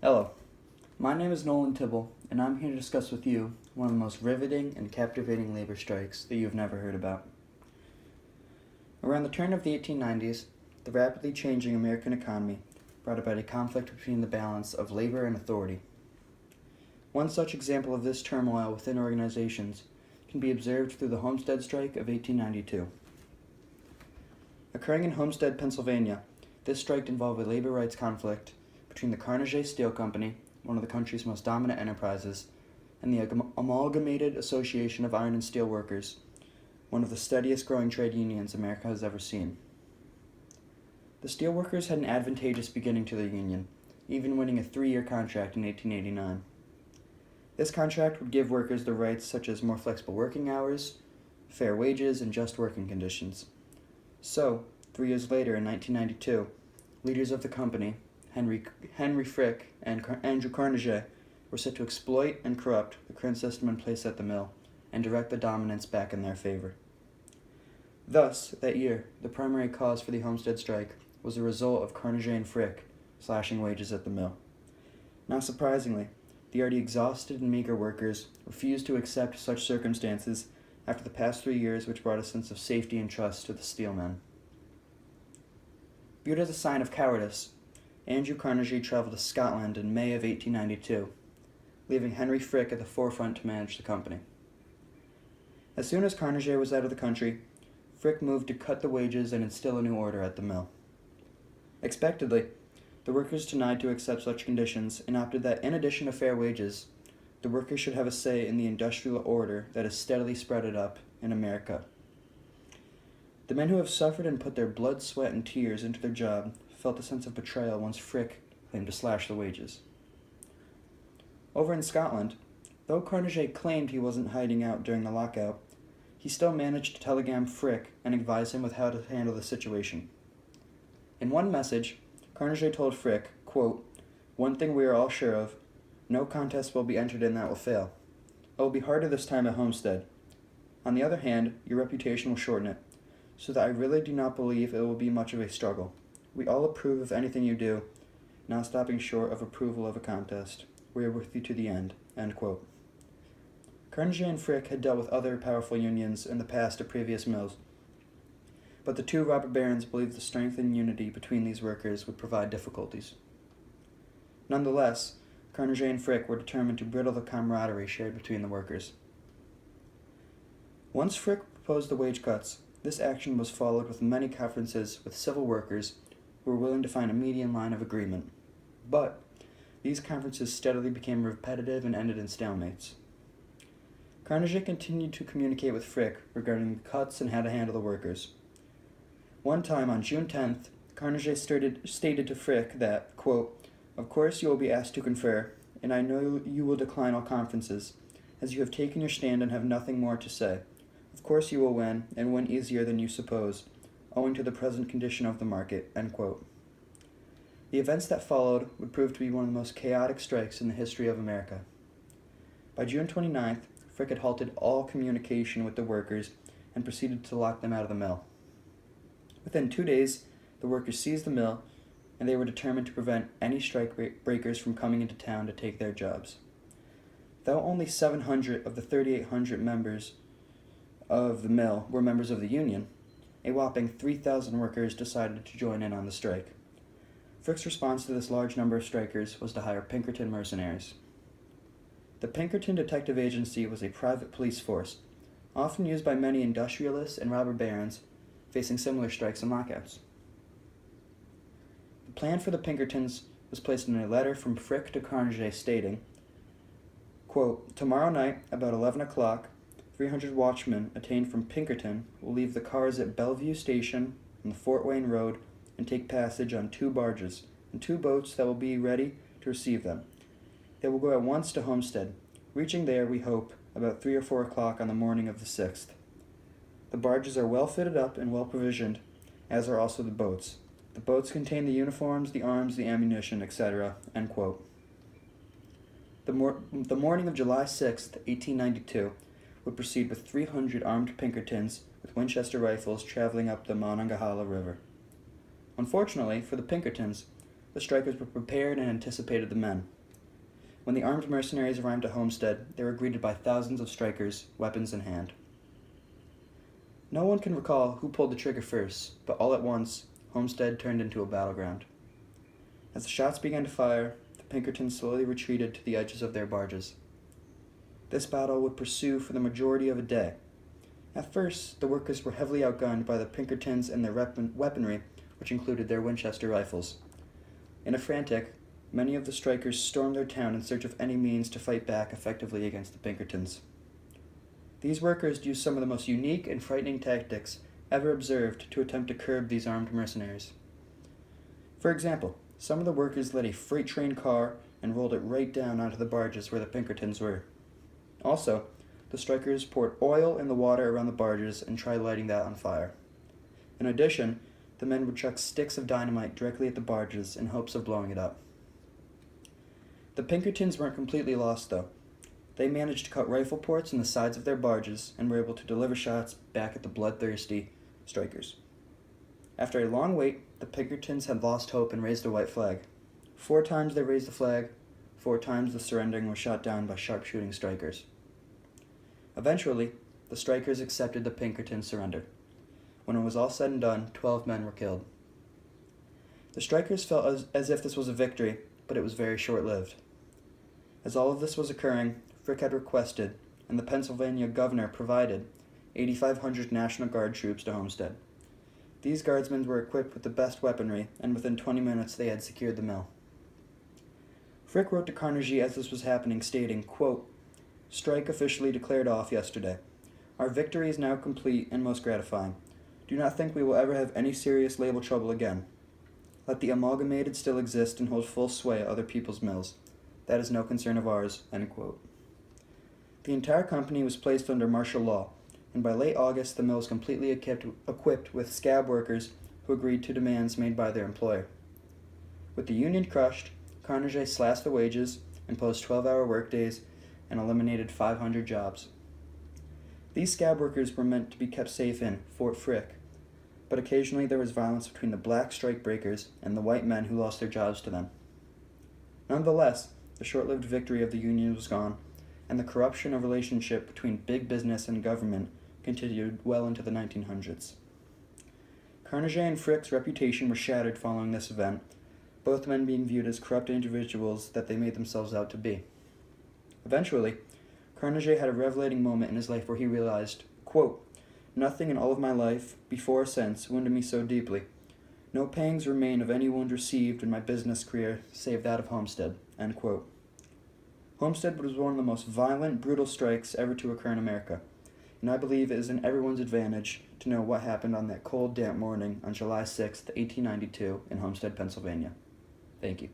Hello, my name is Nolan Tibble, and I'm here to discuss with you one of the most riveting and captivating labor strikes that you've never heard about. Around the turn of the 1890s, the rapidly changing American economy brought about a conflict between the balance of labor and authority. One such example of this turmoil within organizations can be observed through the Homestead Strike of 1892. Occurring in Homestead, Pennsylvania, this strike involved a labor rights conflict between the Carnegie Steel Company, one of the country's most dominant enterprises, and the Amalgamated Association of Iron and Steel Workers, one of the steadiest growing trade unions America has ever seen. The steelworkers had an advantageous beginning to their union, even winning a 3-year contract in 1889. This contract would give workers the rights such as more flexible working hours, fair wages, and just working conditions. So, 3 years later in 1992, leaders of the company, Henry Frick and Andrew Carnegie, were set to exploit and corrupt the current system in place at the mill and direct the dominance back in their favor. Thus, that year, the primary cause for the Homestead Strike was a result of Carnegie and Frick slashing wages at the mill. Not surprisingly, the already exhausted and meager workers refused to accept such circumstances after the past 3 years, which brought a sense of safety and trust to the steelmen. Viewed as a sign of cowardice, Andrew Carnegie traveled to Scotland in May of 1892, leaving Henry Frick at the forefront to manage the company. As soon as Carnegie was out of the country, Frick moved to cut the wages and instill a new order at the mill. Expectedly, the workers denied to accept such conditions and opted that, in addition to fair wages, the workers should have a say in the industrial order that is steadily spreading up in America. The men who have suffered and put their blood, sweat, and tears into their job felt a sense of betrayal once Frick claimed to slash the wages. Over in Scotland, though Carnegie claimed he wasn't hiding out during the lockout, he still managed to telegram Frick and advise him with how to handle the situation. In one message, Carnegie told Frick, quote, "One thing we are all sure of, no contest will be entered in that will fail. It will be harder this time at Homestead. On the other hand, your reputation will shorten it, so that I really do not believe it will be much of a struggle. We all approve of anything you do, not stopping short of approval of a contest. We are with you to the end." End quote. Carnegie and Frick had dealt with other powerful unions in the past at previous mills, but the two robber barons believed the strength and unity between these workers would provide difficulties. Nonetheless, Carnegie and Frick were determined to brittle the camaraderie shared between the workers. Once Frick proposed the wage cuts, this action was followed with many conferences with civil workers who were willing to find a median line of agreement. But these conferences steadily became repetitive and ended in stalemates. Carnegie continued to communicate with Frick regarding the cuts and how to handle the workers. One time on June 10th, Carnegie stated to Frick that, quote, "Of course you will be asked to confer, and I know you will decline all conferences, as you have taken your stand and have nothing more to say. Of course you will win, and win easier than you suppose, owing to the present condition of the market." End quote. The events that followed would prove to be one of the most chaotic strikes in the history of America. By June 29th, Frick had halted all communication with the workers and proceeded to lock them out of the mill. Within 2 days, the workers seized the mill, and they were determined to prevent any strike breakers from coming into town to take their jobs. Though only 700 of the 3,800 members of the mill were members of the union, a whopping 3,000 workers decided to join in on the strike. Frick's response to this large number of strikers was to hire Pinkerton mercenaries. The Pinkerton Detective Agency was a private police force, often used by many industrialists and robber barons facing similar strikes and lockouts. The plan for the Pinkertons was placed in a letter from Frick to Carnegie stating, quote, "Tomorrow night, about 11 o'clock, 300 watchmen attained from Pinkerton will leave the cars at Bellevue Station on the Fort Wayne Road and take passage on 2 barges and 2 boats that will be ready to receive them. They will go at once to Homestead, reaching there, we hope, about 3 or 4 o'clock on the morning of the 6th. The barges are well fitted up and well provisioned, as are also the boats. The boats contain the uniforms, the arms, the ammunition, etc." End quote. The morning of July 6th, 1892, would proceed with 300 armed Pinkertons with Winchester rifles traveling up the Monongahela River. Unfortunately for the Pinkertons, the strikers were prepared and anticipated the men. When the armed mercenaries arrived at Homestead, they were greeted by thousands of strikers, weapons in hand. No one can recall who pulled the trigger first, but all at once, Homestead turned into a battleground. As the shots began to fire, the Pinkertons slowly retreated to the edges of their barges. This battle would pursue for the majority of a day. At first, the workers were heavily outgunned by the Pinkertons and their weaponry, which included their Winchester rifles. In a frantic, many of the strikers stormed their town in search of any means to fight back effectively against the Pinkertons. These workers used some of the most unique and frightening tactics ever observed to attempt to curb these armed mercenaries. For example, some of the workers led a freight train car and rolled it right down onto the barges where the Pinkertons were. Also, the strikers poured oil in the water around the barges and tried lighting that on fire. In addition, the men would chuck sticks of dynamite directly at the barges in hopes of blowing it up. The Pinkertons weren't completely lost, though. They managed to cut rifle ports in the sides of their barges and were able to deliver shots back at the bloodthirsty strikers. After a long wait, the Pinkertons had lost hope and raised a white flag. 4 times they raised the flag, 4 times the surrendering was shot down by sharpshooting strikers. Eventually, the strikers accepted the Pinkertons' surrender. When it was all said and done, 12 men were killed. The strikers felt as if this was a victory, but it was very short-lived. As all of this was occurring, Frick had requested, and the Pennsylvania governor provided, 8,500 National Guard troops to Homestead. These guardsmen were equipped with the best weaponry, and within 20 minutes they had secured the mill. Frick wrote to Carnegie as this was happening, stating, quote, "Strike officially declared off yesterday. Our victory is now complete and most gratifying. Do not think we will ever have any serious labor trouble again. Let the amalgamated still exist and hold full sway at other people's mills. That is no concern of ours," end quote. The entire company was placed under martial law, and by late August the mill was completely equipped with scab workers who agreed to demands made by their employer. With the union crushed, Carnegie slashed the wages, imposed 12-hour workdays, and eliminated 500 jobs. These scab workers were meant to be kept safe in Fort Frick, but occasionally there was violence between the black strike breakers and the white men who lost their jobs to them. Nonetheless, the short-lived victory of the Union was gone, and the corruption of relationship between big business and government continued well into the 1900s. Carnegie and Frick's reputation was shattered following this event, both men being viewed as corrupt individuals that they made themselves out to be. Eventually, Carnegie had a revelating moment in his life where he realized, quote, "Nothing in all of my life, before or since, wounded me so deeply. No pangs remain of any wound received in my business career save that of Homestead," end quote. Homestead was one of the most violent, brutal strikes ever to occur in America, and I believe it is in everyone's advantage to know what happened on that cold, damp morning on July 6, 1892 in Homestead, Pennsylvania. Thank you.